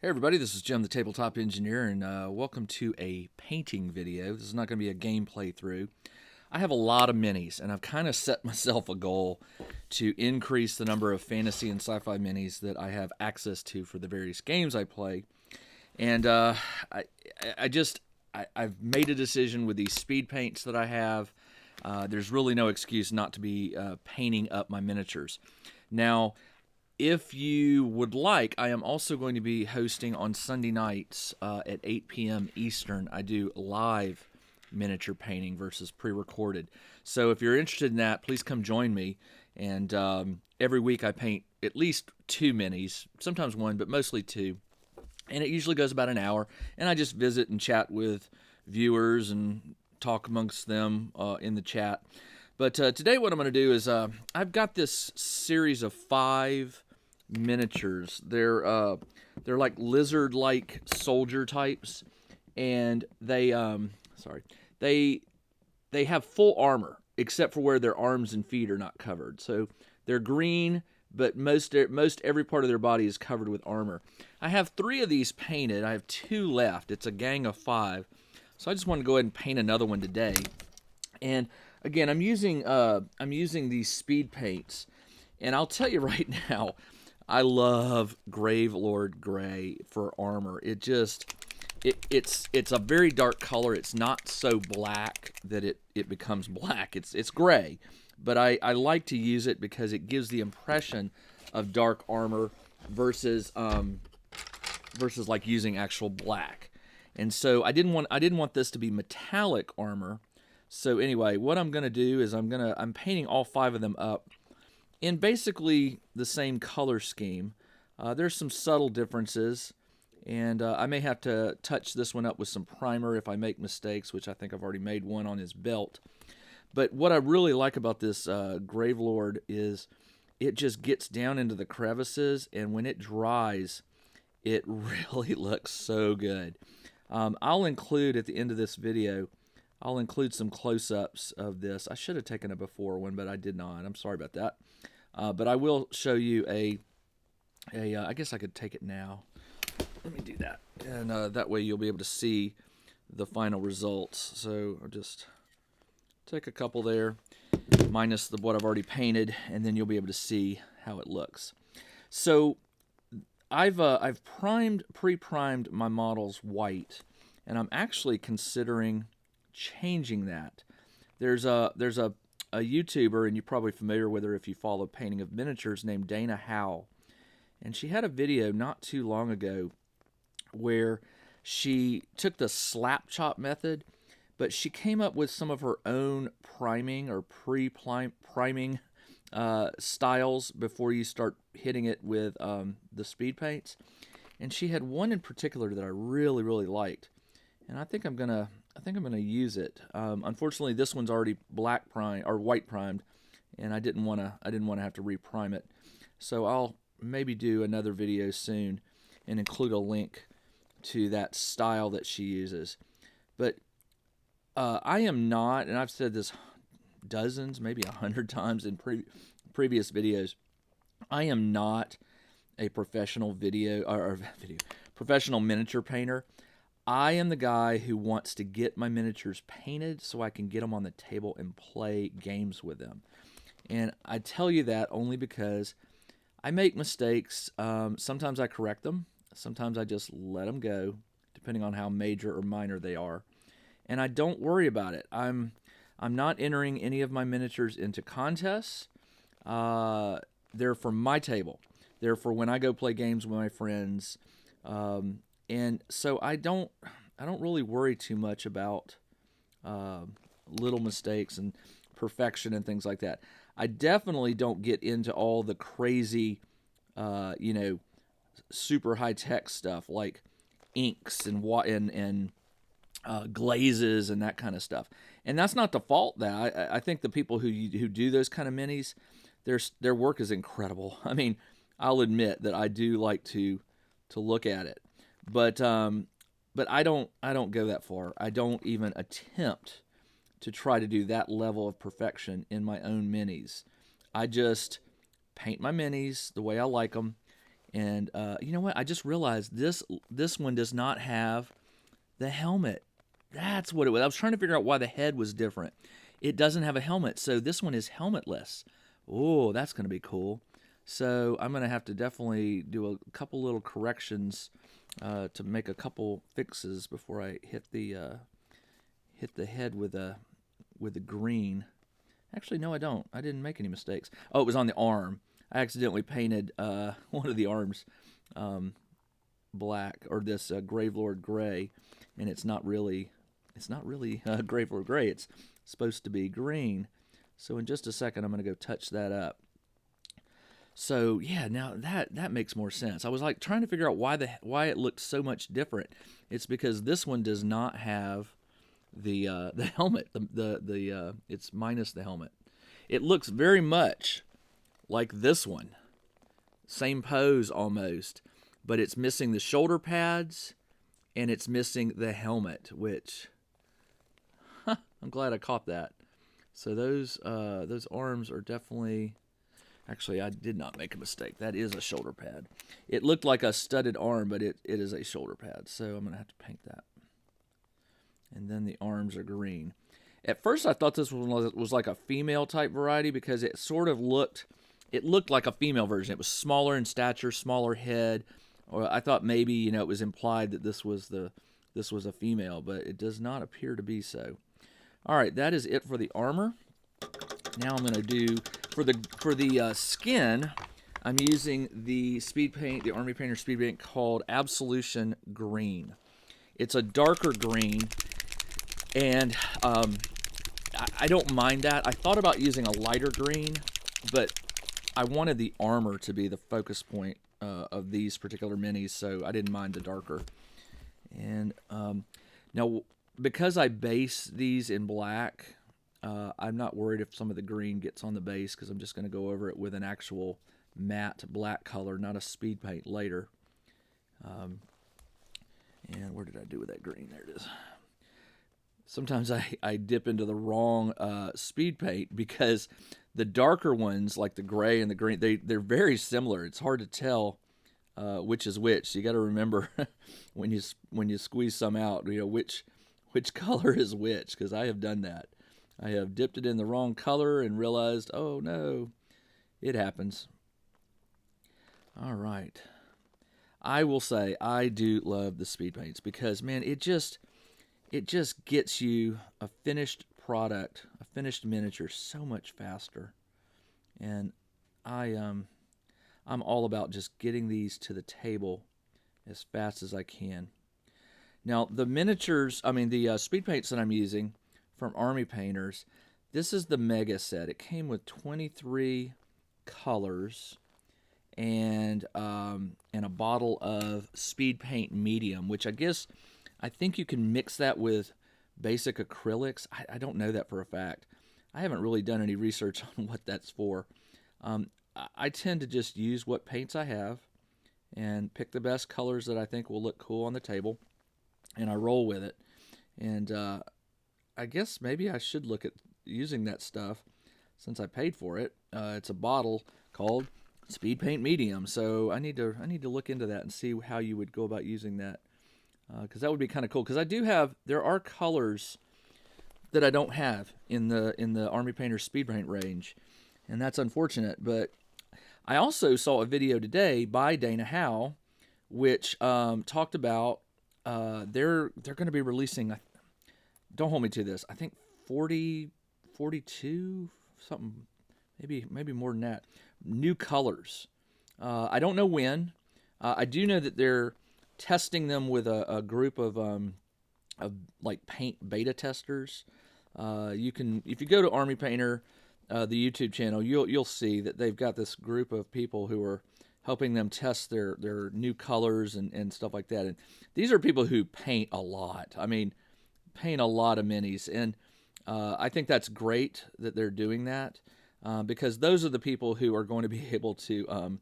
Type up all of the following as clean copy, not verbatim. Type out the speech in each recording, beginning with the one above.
Hey everybody, this is Jim the Tabletop Engineer, and welcome to a painting video. This is not going to be a game playthrough. I have a lot of minis, and I've kind of set myself a goal to increase the number of fantasy and sci-fi minis that I have access to for the various games I play. And I've made a decision with these speed paints that I have. There's really no excuse not to be painting up my miniatures. Now, if you would like, I am also going to be hosting on Sunday nights at 8 p.m. Eastern. I do live miniature painting versus pre-recorded. So if you're interested in that, please come join me. And every week I paint at least 2 minis, sometimes 1, but mostly 2. And it usually goes about an hour. And I just visit and chat with viewers and talk amongst them in the chat. But today what I'm going to do is I've got this series of 5 miniatures. They're like lizard-like soldier types, and they they have full armor except for where their arms and feet are not covered. So they're green, but most every part of their body is covered with armor. I have 3 of these painted. I have 2 left. It's a gang of 5. So I just want to go ahead and paint another one today. And again, I'm using these speed paints, and I'll tell you right now, I love Gravelord Gray for armor. It's a very dark color. It's not so black that it becomes black. It's gray, but I like to use it because it gives the impression of dark armor versus like using actual black. And so I didn't want this to be metallic armor. So anyway, what I'm going to do is I'm painting all 5 of them up in basically the same color scheme. There's some subtle differences, and I may have to touch this one up with some primer if I make mistakes, which I think I've already made one on his belt. But what I really like about this Gravelord is it just gets down into the crevices, and when it dries, it really looks so good. I'll include at the end of this video, I'll include some close-ups of this. I should have taken a before one, but I did not. I'm sorry about that. But I will show you I guess I could take it now. Let me do that. And that way you'll be able to see the final results. So I'll just take a couple there, minus what I've already painted, and then you'll be able to see how it looks. So I've pre-primed my models white, and I'm actually considering changing that. There's a YouTuber, and you're probably familiar with her if you follow painting of miniatures, named Dana Howe. And she had a video not too long ago where she took the slap chop method, but she came up with some of her own priming or pre-priming styles before you start hitting it with the speed paints. And she had one in particular that I really, really liked, and I think I'm gonna use it. Unfortunately, this one's already black prime or white primed, and I didn't want to have to reprime it. So I'll maybe do another video soon and include a link to that style that she uses. But I am not, and I've said this dozens, maybe 100 times in previous videos, I am not a professional professional miniature painter. I am the guy who wants to get my miniatures painted so I can get them on the table and play games with them. And I tell you that only because I make mistakes. Sometimes I correct them. Sometimes I just let them go, depending on how major or minor they are. And I don't worry about it. I'm not entering any of my miniatures into contests. They're for my table. They're for when I go play games with my friends. And so I don't really worry too much about little mistakes and perfection and things like that. I definitely don't get into all the crazy, super high tech stuff like inks and glazes and that kind of stuff. And that's not to fault that. I think the people who do those kind of minis, their work is incredible. I mean, I'll admit that I do like to look at it. But I don't go that far. I don't even attempt to try to do that level of perfection in my own minis. I just paint my minis the way I like them, And you know what? I just realized this one does not have the helmet. That's what it was. I was trying to figure out why the head was different. It doesn't have a helmet, so this one is helmetless. Oh, that's going to be cool. So I'm going to have to definitely do a couple little corrections to make a couple fixes before I hit the head with the green. Actually, no, I don't. I didn't make any mistakes. Oh, it was on the arm. I accidentally painted one of the arms black, or this Gravelord gray, and it's not really Gravelord gray. It's supposed to be green. So in just a second, I'm going to go touch that up. So yeah, now that makes more sense. I was like trying to figure out why it looked so much different. It's because this one does not have the helmet. It's minus the helmet. It looks very much like this one, same pose almost, but it's missing the shoulder pads and it's missing the helmet, which I'm glad I caught that. So those arms are definitely. Actually, I did not make a mistake. That is a shoulder pad. It looked like a studded arm, but it is a shoulder pad. So I'm going to have to paint that. And then the arms are green. At first, I thought this was like a female type variety because it sort of looked like a female version. It was smaller in stature, smaller head. Or I thought maybe it was implied that this was a female, but it does not appear to be so. All right, that is it for the armor. Now I'm going to do for the skin. I'm using the speed paint, the Army Painter speed paint called Absolution Green. It's a darker green, and I don't mind that. I thought about using a lighter green, but I wanted the armor to be the focus point of these particular minis, so I didn't mind the darker. And now, because I base these in black, I'm not worried if some of the green gets on the base because I'm just going to go over it with an actual matte black color, not a speed paint later. And where did I do with that green? There it is. Sometimes I dip into the wrong speed paint because the darker ones, like the gray and the green, they're very similar. It's hard to tell which is which. You got to remember when you squeeze some out, which color is which, because I have done that. I have dipped it in the wrong color and realized, oh no, it happens. All right. I will say I do love the speed paints because, man, it just gets you a finished product, a finished miniature so much faster. And I'm all about just getting these to the table as fast as I can. Now, the speed paints that I'm using from Army Painters, this is the Mega set. It came with 23 colors and a bottle of speed paint medium, which I think you can mix that with basic acrylics. I don't know that for a fact. I haven't really done any research on what that's for. I tend to just use what paints I have and pick the best colors that I think will look cool on the table, and I roll with it. And I guess maybe I should look at using that stuff since I paid for it. It's a bottle called Speed Paint Medium, so I need to look into that and see how you would go about using that, because that would be kind of cool. Because there are colors that I don't have in the Army Painter Speed Paint range, and that's unfortunate. But I also saw a video today by Dana Howe, which talked about they're going to be releasing. Don't hold me to this. I think 42 something, maybe more than that. New colors. I don't know when. I do know that they're testing them with a group of like paint beta testers. You can, if you go to Army Painter, the YouTube channel, you'll see that they've got this group of people who are helping them test their new colors and stuff like that. And these are people who paint a lot. I mean, paint a lot of minis, and I think that's great that they're doing that, because those are the people who are going to be able to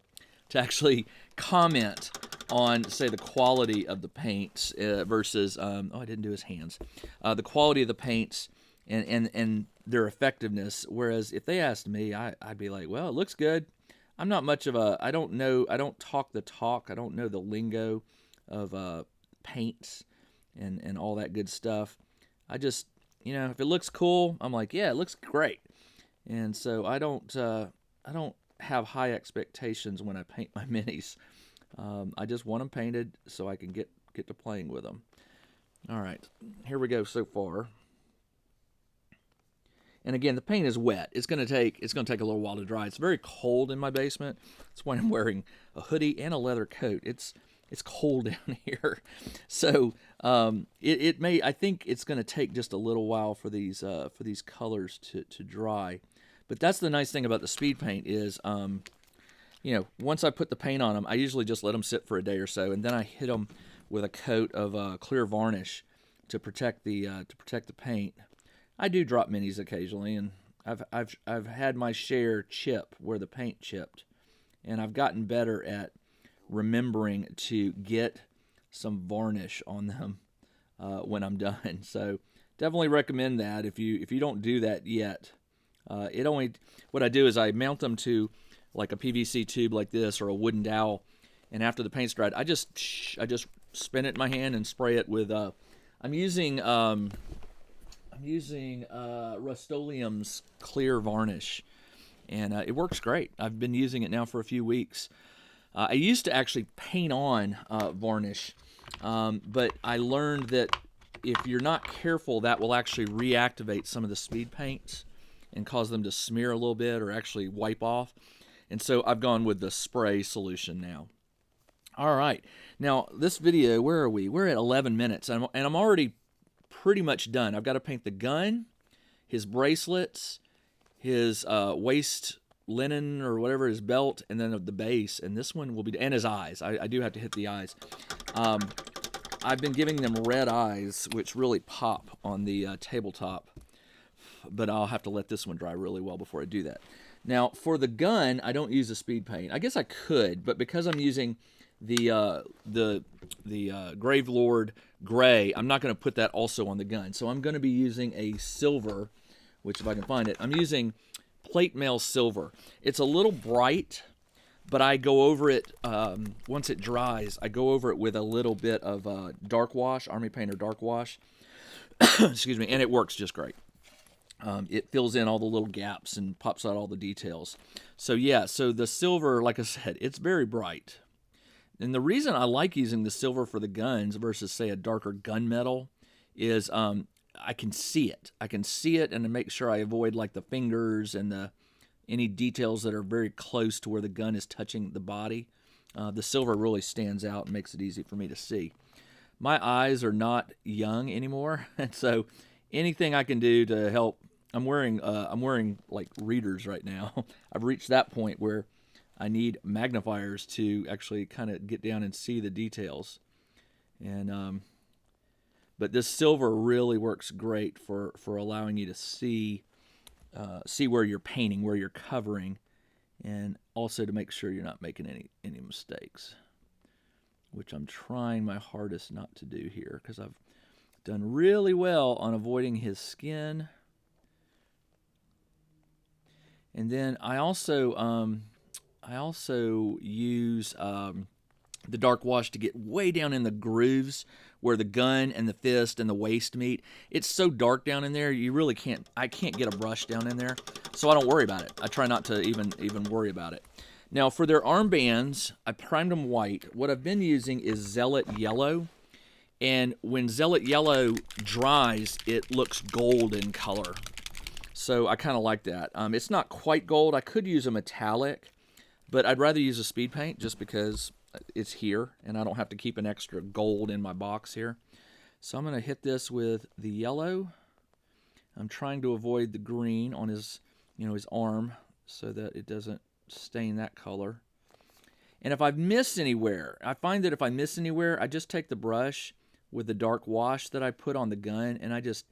actually comment on, say, the quality of the paints versus I didn't do his hands, the quality of the paints and their effectiveness. Whereas if they asked me, I'd be like, well, it looks good. I'm not much of a, I don't talk the talk. I don't know the lingo of paints and all that good stuff. I just, if it looks cool, I'm like, yeah, it looks great. And so I don't have high expectations when I paint my minis. I just want them painted so I can get to playing with them. All right, here we go so far. And again, the paint is wet. It's going to take a little while to dry. It's very cold in my basement. That's why I'm wearing a hoodie and a leather coat. It's cold down here, so I think it's going to take just a little while for these colors to dry. But that's the nice thing about the speed paint is, once I put the paint on them, I usually just let them sit for a day or so, and then I hit them with a coat of clear varnish to protect the paint. I do drop minis occasionally, and I've had my share chip where the paint chipped, and I've gotten better at remembering to get some varnish on them when I'm done. So definitely recommend that if you don't do that yet. What I do is I mount them to like a PVC tube like this or a wooden dowel, and after the paint's dried, I just spin it in my hand and spray it with. I'm using Rust-Oleum's clear varnish, and it works great. I've been using it now for a few weeks. I used to actually paint on varnish, but I learned that if you're not careful, that will actually reactivate some of the speed paints and cause them to smear a little bit or actually wipe off. And so I've gone with the spray solution now. All right, now this video, where are we? We're at 11 minutes, and I'm already pretty much done. I've got to paint the gun, his bracelets, his waist linen or whatever, his belt, and then the base. And this one will be, and his eyes. I do have to hit the eyes. I've been giving them red eyes, which really pop on the tabletop. But I'll have to let this one dry really well before I do that. Now, for the gun, I don't use a speed paint. I guess I could, but because I'm using the Gravelord Gray, I'm not going to put that also on the gun. So I'm going to be using a silver, which if I can find it, I'm using plate mail silver. It's a little bright, but I go over it, once it dries, I go over it with a little bit of dark wash, Army Painter dark wash. Excuse me, and it works just great. It fills in all the little gaps and pops out all the details. So yeah, so the silver, like I said, it's very bright. And the reason I like using the silver for the guns versus, say, a darker gunmetal is I can see it. I can see it, and to make sure I avoid like the fingers and any details that are very close to where the gun is touching the body. The silver really stands out and makes it easy for me to see. My eyes are not young anymore, and so anything I can do to help. I'm wearing like readers right now. I've reached that point where I need magnifiers to actually kind of get down and see the details. And but this silver really works great for allowing you to see where you're painting, where you're covering, and also to make sure you're not making any mistakes, which I'm trying my hardest not to do here because I've done really well on avoiding his skin. And then I also use the dark wash to get way down in the grooves where the gun and the fist and the waist meet. It's so dark down in there, I can't get a brush down in there, so I don't worry about it. I try not to even worry about it. Now for their armbands, I primed them white. What I've been using is Zealot Yellow, and when Zealot Yellow dries, it looks gold in color. So I kind of like that. It's not quite gold. I could use a metallic, but I'd rather use a speed paint just because it's here and I don't have to keep an extra gold in my box here. So I'm going to hit this with the yellow. I'm trying to avoid the green on his arm so that it doesn't stain that color. And if I've missed anywhere, I find that if I miss anywhere, I just take the brush with the dark wash that I put on the gun and I just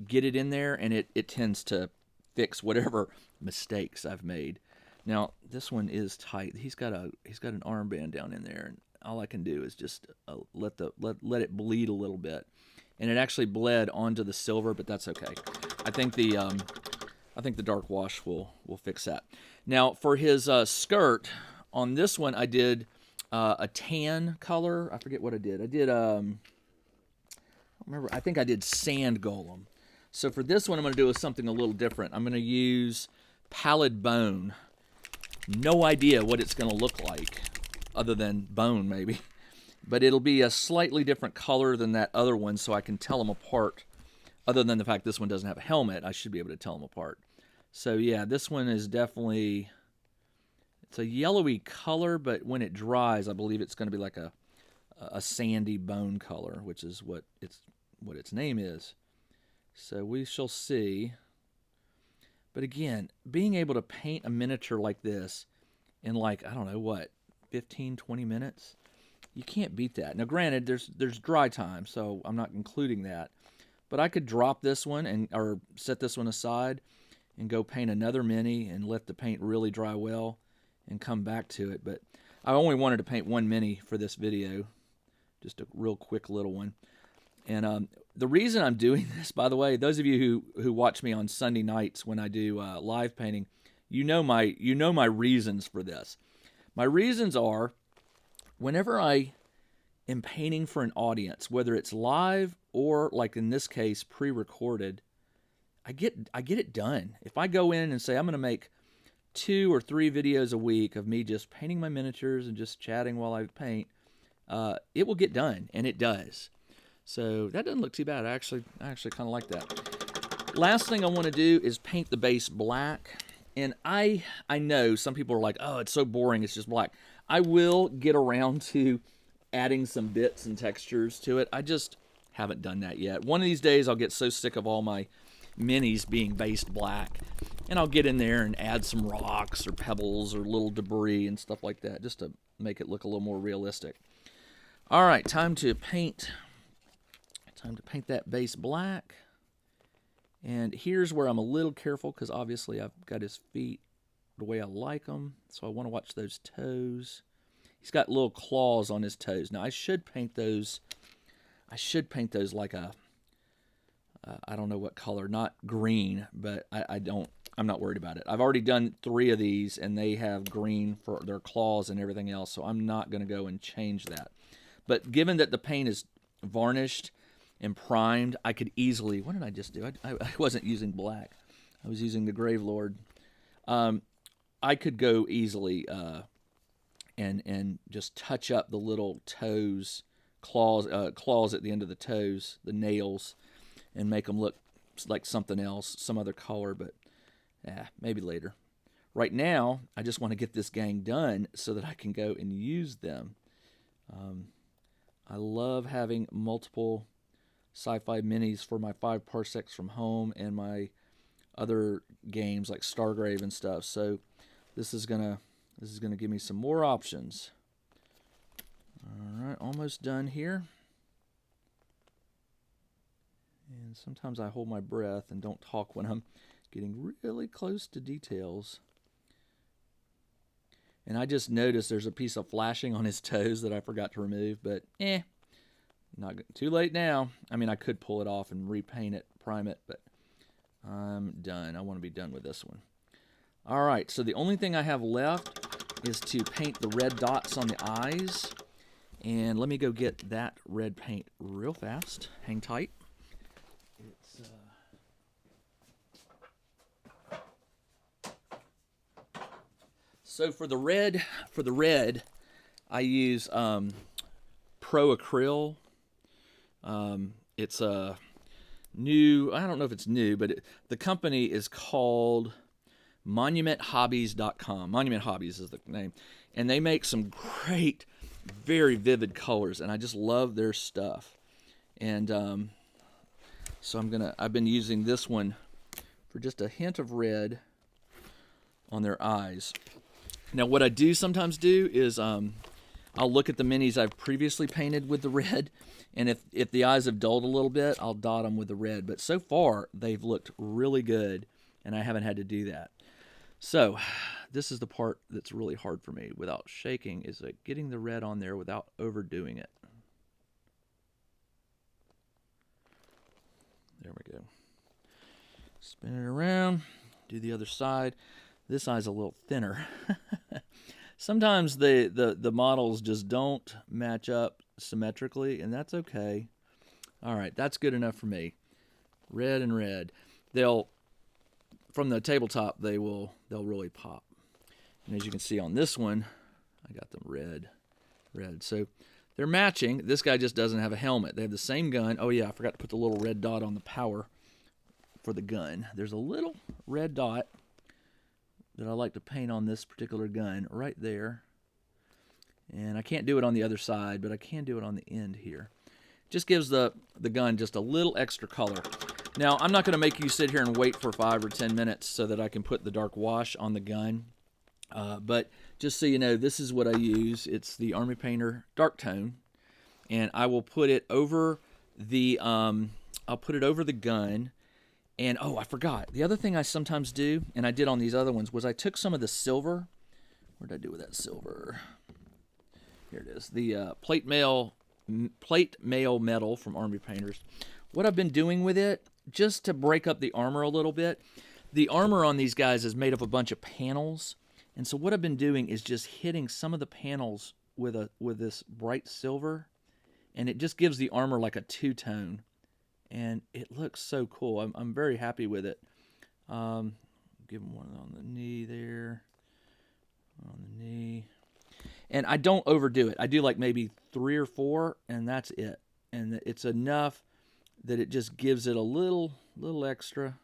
get it in there, and it tends to fix whatever mistakes I've made. Now this one is tight. He's got an armband down in there, and all I can do is just let it bleed a little bit, and it actually bled onto the silver, but that's okay. I think the I think the dark wash will fix that. Now for his skirt, on this one I did a tan color. I forget what I did. I did I don't remember. I think I did sand golem. So for this one I'm going to do something a little different. I'm going to use pallid bone. No idea what it's going to look like, other than bone maybe. But it'll be a slightly different color than that other one, so I can tell them apart. Other than the fact this one doesn't have a helmet, I should be able to tell them apart. So yeah, this one is definitely, it's a yellowy color, but when it dries, I believe it's going to be like a sandy bone color, which is what its name is. So we shall see. But again, being able to paint a miniature like this in like, I don't know what, 15, 20 minutes, you can't beat that. Now granted, there's dry time, so I'm not including that. But I could drop this one or set this one aside and go paint another mini and let the paint really dry well and come back to it. But I only wanted to paint one mini for this video, just a real quick little one. And the reason I'm doing this, by the way, those of you who watch me on Sunday nights when I do live painting, you know my reasons for this. My reasons are, whenever I am painting for an audience, whether it's live or like in this case pre-recorded, I get it done. If I go in and say I'm going to make 2 or 3 videos a week of me just painting my miniatures and just chatting while I paint, it will get done, and it does. So that doesn't look too bad. I actually kind of like that. Last thing I want to do is paint the base black. And I know some people are like, oh, it's so boring, it's just black. I will get around to adding some bits and textures to it. I just haven't done that yet. One of these days I'll get so sick of all my minis being based black, and I'll get in there and add some rocks or pebbles or little debris and stuff like that, just to make it look a little more realistic. All right, time to paint that base black. And here's where I'm a little careful, because obviously I've got his feet the way I like them, so I want to watch those toes. He's got little claws on his toes. Now I should paint those like a I don't know what color, not green, but I'm not worried about it. I've already done 3 of these and they have green for their claws and everything else, so I'm not going to go and change that. But given that the paint is varnished and primed, I could easily, what did I just do? I wasn't using black. I was using the Grave Lord. I could go easily and just touch up the little toes, claws at the end of the toes, the nails, and make them look like something else, some other color, but maybe later. Right now, I just want to get this gang done so that I can go and use them. I love having multiple sci-fi minis for my 5 parsecs from home and my other games like Stargrave and stuff. So this is gonna give me some more options. All right, almost done here. And sometimes I hold my breath and don't talk when I'm getting really close to details. And I just noticed there's a piece of flashing on his toes that I forgot to remove, but not too late now. I mean, I could pull it off and repaint it, prime it, but I'm done. I want to be done with this one. All right, so the only thing I have left is to paint the red dots on the eyes. And let me go get that red paint real fast. Hang tight. So for the red, I use Pro Acryl. It's a new, I don't know if it's new, but the company is called monumenthobbies.com. Monument Hobbies is the name. And they make some great, very vivid colors, and I just love their stuff. And so I've been using this one for just a hint of red on their eyes. Now what I do sometimes do is I'll look at the minis I've previously painted with the red, and if the eyes have dulled a little bit, I'll dot them with the red. But so far, they've looked really good, and I haven't had to do that. So this is the part that's really hard for me without shaking, is like getting the red on there without overdoing it. There we go. Spin it around. Do the other side. This eye's a little thinner. Sometimes the models just don't match up symmetrically, and that's okay. All right, that's good enough for me. Red and red. They'll, from the tabletop, they'll really pop. And as you can see on this one, I got them red. So they're matching. This guy just doesn't have a helmet. They have the same gun. Oh yeah, I forgot to put the little red dot on the power for the gun. There's a little red dot that I like to paint on this particular gun right there. And I can't do it on the other side, but I can do it on the end here. Just gives the gun just a little extra color. Now, I'm not going to make you sit here and wait for 5 or 10 minutes so that I can put the dark wash on the gun. But just so you know, this is what I use. It's the Army Painter Dark Tone. And I will put it over the, I'll put it over the gun. And, oh, I forgot. The other thing I sometimes do, and I did on these other ones, was I took some of the silver. What did I do with that silver? Here it is. The plate mail metal from Army Painters. What I've been doing with it, just to break up the armor a little bit, the armor on these guys is made of a bunch of panels. And so what I've been doing is just hitting some of the panels with this bright silver. And it just gives the armor like a two-tone. And it looks so cool. I'm very happy with it. Give him one on the knee there. On the knee. And I don't overdo it. I do like maybe 3 or 4, and that's it. And it's enough that it just gives it a little extra,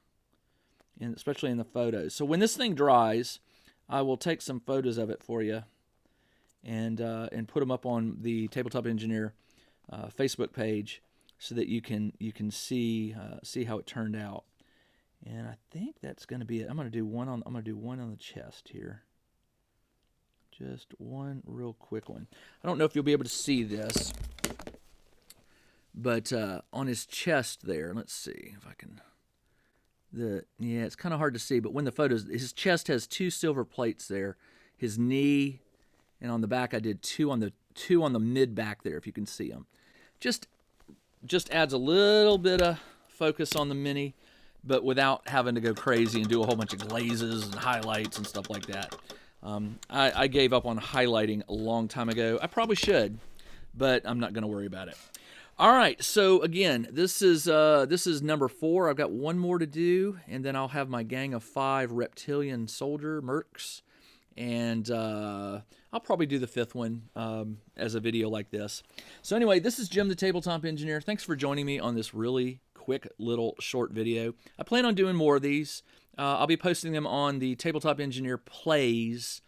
and especially in the photos. So when this thing dries, I will take some photos of it for you and put them up on the Tabletop Engineer Facebook page, so that you can see how it turned out. And I think that's going to be it. I'm going to do one on the chest here. Just one real quick one. I don't know if you'll be able to see this, but on his chest there, let's see if I can. Yeah, it's kind of hard to see, but when the photos, his chest has 2 silver plates there. His knee, and on the back I did 2 on the mid back there, if you can see them. Just adds a little bit of focus on the mini, but without having to go crazy and do a whole bunch of glazes and highlights and stuff like that. I gave up on highlighting a long time ago. I probably should, but I'm not going to worry about it. All right, so again, this is number 4. I've got one more to do, and then I'll have my gang of 5 reptilian soldier mercs, and I'll probably do the 5th one as a video like this. So anyway, this is Jim the Tabletop Engineer. Thanks for joining me on this really quick little short video. I plan on doing more of these. I'll be posting them on the Tabletop Engineer Plays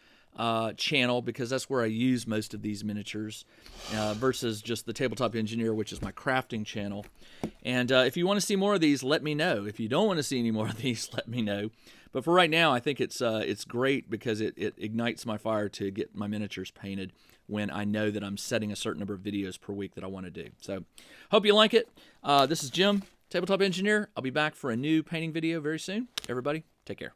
channel, because that's where I use most of these miniatures, versus just the Tabletop Engineer, which is my crafting channel. And if you want to see more of these, let me know. If you don't want to see any more of these, let me know. But for right now, I think it's great, because it ignites my fire to get my miniatures painted when I know that I'm setting a certain number of videos per week that I want to do. So hope you like it. This is Jim, Tabletop Engineer. I'll be back for a new painting video very soon. Everybody, take care.